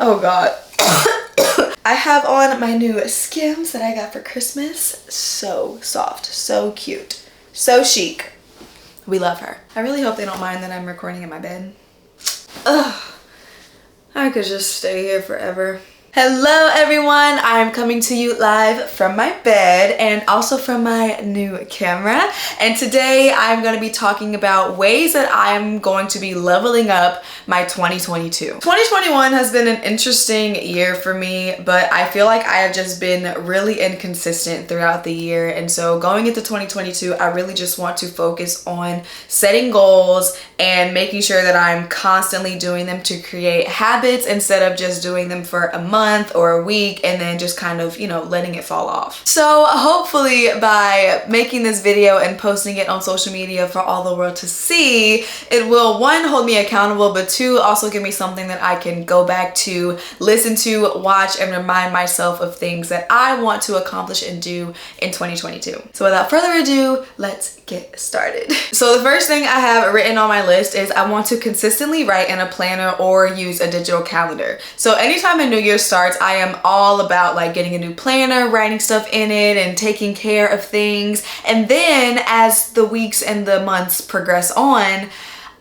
Oh God. I have on my new Skims that I got for Christmas. So soft, so cute, so chic. We love her. I really hope they don't mind that I'm recording in my bed. Ugh. I could just stay here forever. Hello everyone, I'm coming to you live from my bed and also from my new camera. And today I'm going to be talking about ways that I'm going to be leveling up my 2022. 2021 has been an interesting year for me, but I feel like I have just been really inconsistent throughout the year. And so going into 2022, I really just want to focus on setting goals and making sure that I'm constantly doing them to create habits instead of just doing them for a month or a week and then just kind of, you know, letting it fall off. So hopefully by making this video and posting it on social media for all the world to see, it will, one, hold me accountable, but two, also give me something that I can go back to, listen to, watch, and remind myself of things that I want to accomplish and do in 2022. So without further ado, let's get started. So the first thing I have written on my list is I want to consistently write in a planner or use a digital calendar. So anytime a new year starts, I am all about like getting a new planner, writing stuff in it, and taking care of things. And then as the weeks and the months progress on,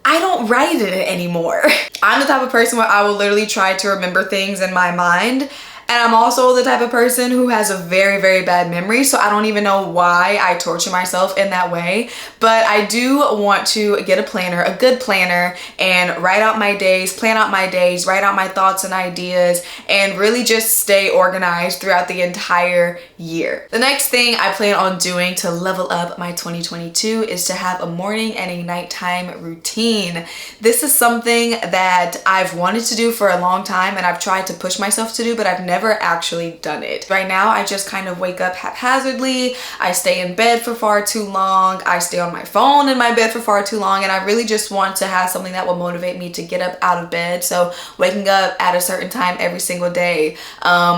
I don't write in it anymore. I'm the type of person where I will literally try to remember things in my mind. And I'm also the type of person who has a very, very bad memory, so I don't even know why I torture myself in that way. But I do want to get a planner, a good planner, and write out my days, plan out my days, write out my thoughts and ideas, and really just stay organized throughout the entire year. The next thing I plan on doing to level up my 2022 is to have a morning and a nighttime routine. This is something that I've wanted to do for a long time, and I've tried to push myself to do, but I've never actually done it. Right now, I just kind of wake up haphazardly. I stay in bed for far too long. I stay on my phone in my bed for far too long. And I really just want to have something that will motivate me to get up out of bed. So waking up at a certain time every single day,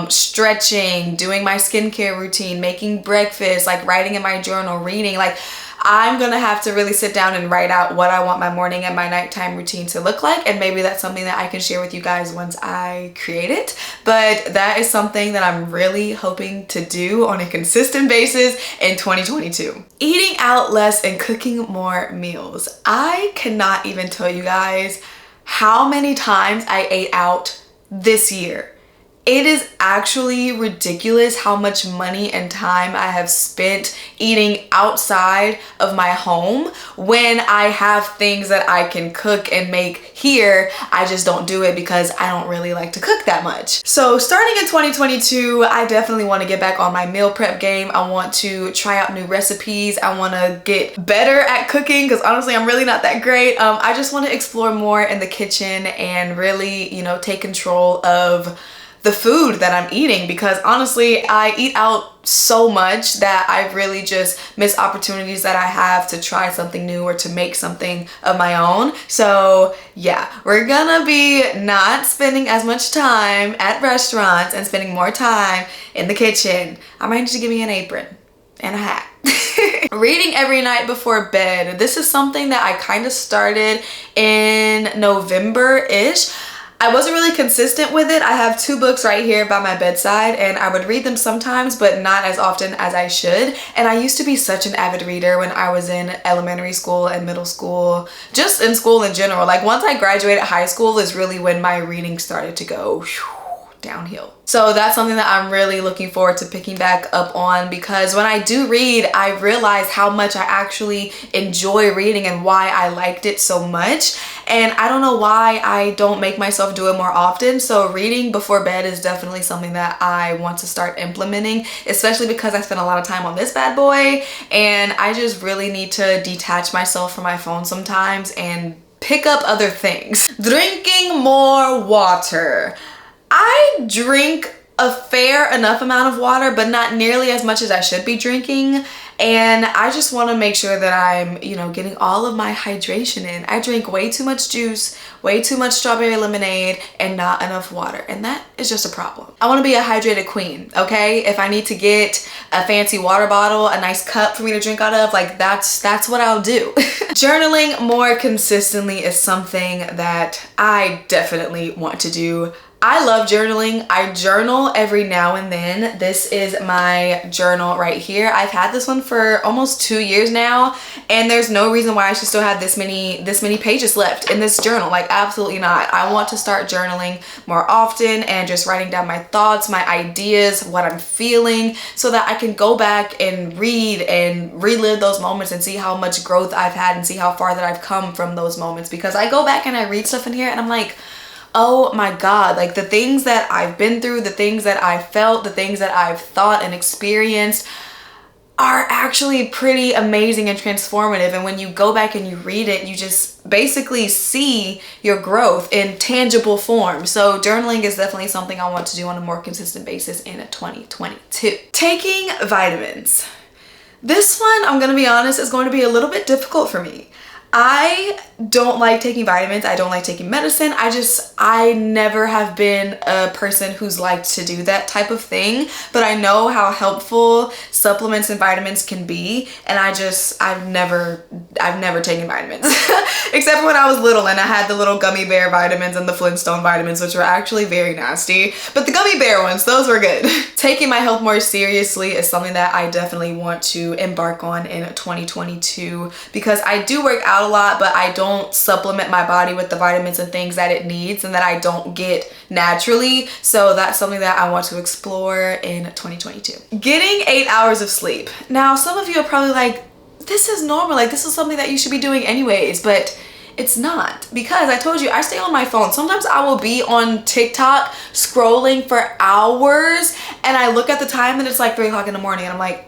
stretching, doing my skincare routine, making breakfast, like writing in my journal, reading, like I'm gonna have to really sit down and write out what I want my morning and my nighttime routine to look like, and maybe that's something that I can share with you guys once I create it. But that is something that I'm really hoping to do on a consistent basis in 2022. Eating out less and cooking more meals. I cannot even tell you guys how many times I ate out this year. It is actually ridiculous how much money and time I have spent eating outside of my home when I have things that I can cook and make here. I just don't do it because I don't really like to cook that much. So starting in 2022, I definitely want to get back on my meal prep game. I want to try out new recipes. I want to get better at cooking because honestly, I'm really not that great. I just want to explore more in the kitchen and really, you know, take control of the food that I'm eating, because honestly, I eat out so much that I really just miss opportunities that I have to try something new or to make something of my own. So yeah, we're gonna be not spending as much time at restaurants and spending more time in the kitchen. I might need to give me an apron and a hat. Reading every night before bed. This is something that I kind of started in November-ish. I wasn't really consistent with it. I have 2 books right here by my bedside, and I would read them sometimes, but not as often as I should. And I used to be such an avid reader when I was in elementary school and middle school, just in school in general. Like once I graduated high school is really when my reading started to go downhill. So that's something that I'm really looking forward to picking back up on, because when I do read, I realize how much I actually enjoy reading and why I liked it so much. And I don't know why I don't make myself do it more often. So reading before bed is definitely something that I want to start implementing, especially because I spend a lot of time on this bad boy and I just really need to detach myself from my phone sometimes and pick up other things. Drinking more water. I drink a fair enough amount of water, but not nearly as much as I should be drinking. And I just want to make sure that I'm, you know, getting all of my hydration in. I drink way too much juice, way too much strawberry lemonade, and not enough water. And that is just a problem. I want to be a hydrated queen, okay? If I need to get a fancy water bottle, a nice cup for me to drink out of, like that's what I'll do. Journaling more consistently is something that I definitely want to do. I love journaling. I journal every now and then. This is my journal right here. I've had this one for almost 2 years now, and there's no reason why I should still have this many pages left in this journal. Like, absolutely not. I want to start journaling more often and just writing down my thoughts, my ideas, what I'm feeling, so that I can go back and read and relive those moments and see how much growth I've had and see how far that I've come from those moments. Because I go back and I read stuff in here and I'm like, oh my God, like the things that I've been through, the things that I've felt, the things that I've thought and experienced are actually pretty amazing and transformative. And when you go back and you read it, you just basically see your growth in tangible form. So journaling is definitely something I want to do on a more consistent basis in 2022. Taking vitamins. This one, I'm gonna be honest, is going to be a little bit difficult for me. I don't like taking vitamins. I don't like taking medicine. I never have been a person who's liked to do that type of thing, but I know how helpful supplements and vitamins can be, and I've never taken vitamins except for when I was little and I had the little gummy bear vitamins and the Flintstone vitamins, which were actually very nasty, but the gummy bear ones, those were good. Taking my health more seriously is something that I definitely want to embark on in 2022, because I do work out a lot, but I don't supplement my body with the vitamins and things that it needs and that I don't get naturally. So that's something that I want to explore in 2022. Getting 8 hours of sleep. Now, some of you are probably like, this is normal, like this is something that you should be doing anyways, but it's not, because I told you I stay on my phone. Sometimes I will be on TikTok scrolling for hours and I look at the time and it's like 3 o'clock in the morning and I'm like,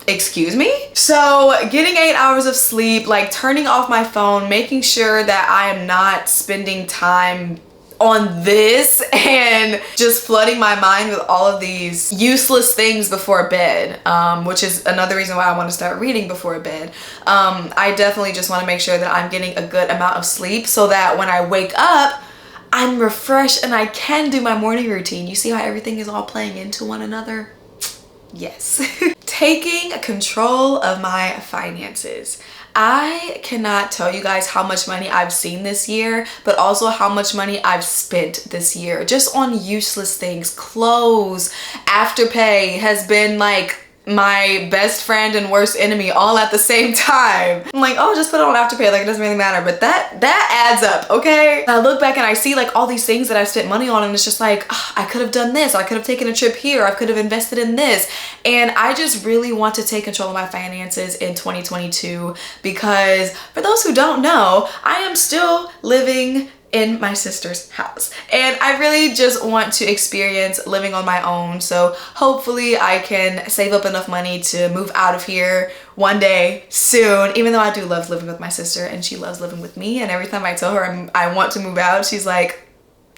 excuse me? So getting 8 hours of sleep, like turning off my phone, making sure that I am not spending time on this and just flooding my mind with all of these useless things before bed, which is another reason why I want to start reading before bed. I definitely just want to make sure that I'm getting a good amount of sleep so that when I wake up, I'm refreshed and I can do my morning routine. You see how everything is all playing into one another? Yes. Taking control of my finances. I cannot tell you guys how much money I've seen this year, but also how much money I've spent this year just on useless things. Clothes, Afterpay has been like my best friend and worst enemy all at the same time. I'm like, oh, just put it on Afterpay, like it doesn't really matter, but that adds up, okay? I look back and I see like all these things that I've spent money on and it's just like, oh, I could have done this, I could have taken a trip here, I could have invested in this. And I just really want to take control of my finances in 2022 because for those who don't know, I am still living in my sister's house and I really just want to experience living on my own. So hopefully I can save up enough money to move out of here one day soon, even though I do love living with my sister and she loves living with me, and every time I tell her I want to move out, she's like,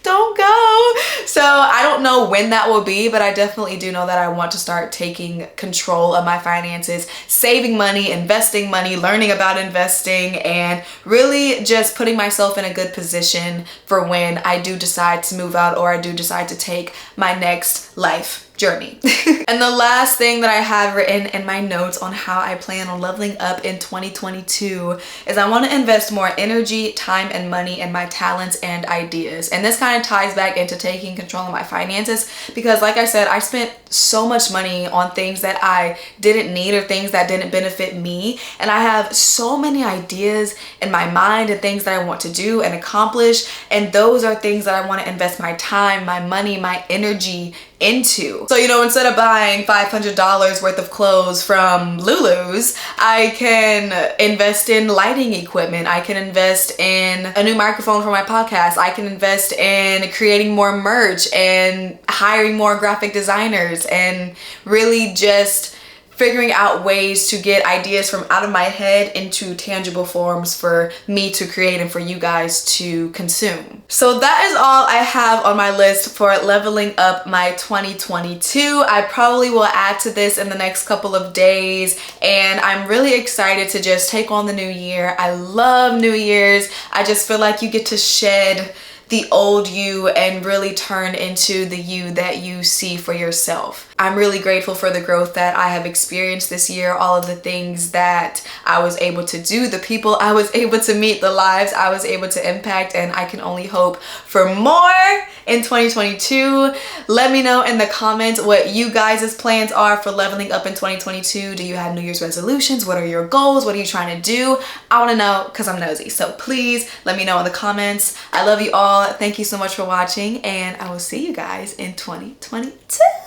don't go. So I don't know when that will be, but I definitely do know that I want to start taking control of my finances, saving money, investing money, learning about investing, and really just putting myself in a good position for when I do decide to move out or I do decide to take my next life journey. And the last thing that I have written in my notes on how I plan on leveling up in 2022 is I want to invest more energy, time, and money in my talents and ideas. And this kind of ties back into taking control of my finances because, like I said, I spent so much money on things that I didn't need or things that didn't benefit me. And I have so many ideas in my mind and things that I want to do and accomplish. And those are things that I want to invest my time, my money, my energy into. So, you know, instead of buying $500 worth of clothes from Lulu's, I can invest in lighting equipment. I can invest in a new microphone for my podcast. I can invest in creating more merch and hiring more graphic designers and really just figuring out ways to get ideas from out of my head into tangible forms for me to create and for you guys to consume. So that is all I have on my list for leveling up my 2022. I probably will add to this in the next couple of days, and I'm really excited to just take on the new year. I love New Year's. I just feel like you get to shed the old you and really turn into the you that you see for yourself. I'm really grateful for the growth that I have experienced this year, all of the things that I was able to do, the people I was able to meet, the lives I was able to impact, and I can only hope for more in 2022. Let me know in the comments what you guys' plans are for leveling up in 2022. Do you have New Year's resolutions? What are your goals? What are you trying to do? I want to know because I'm nosy. So please let me know in the comments. I love you all. Thank you so much for watching, and I will see you guys in 2022.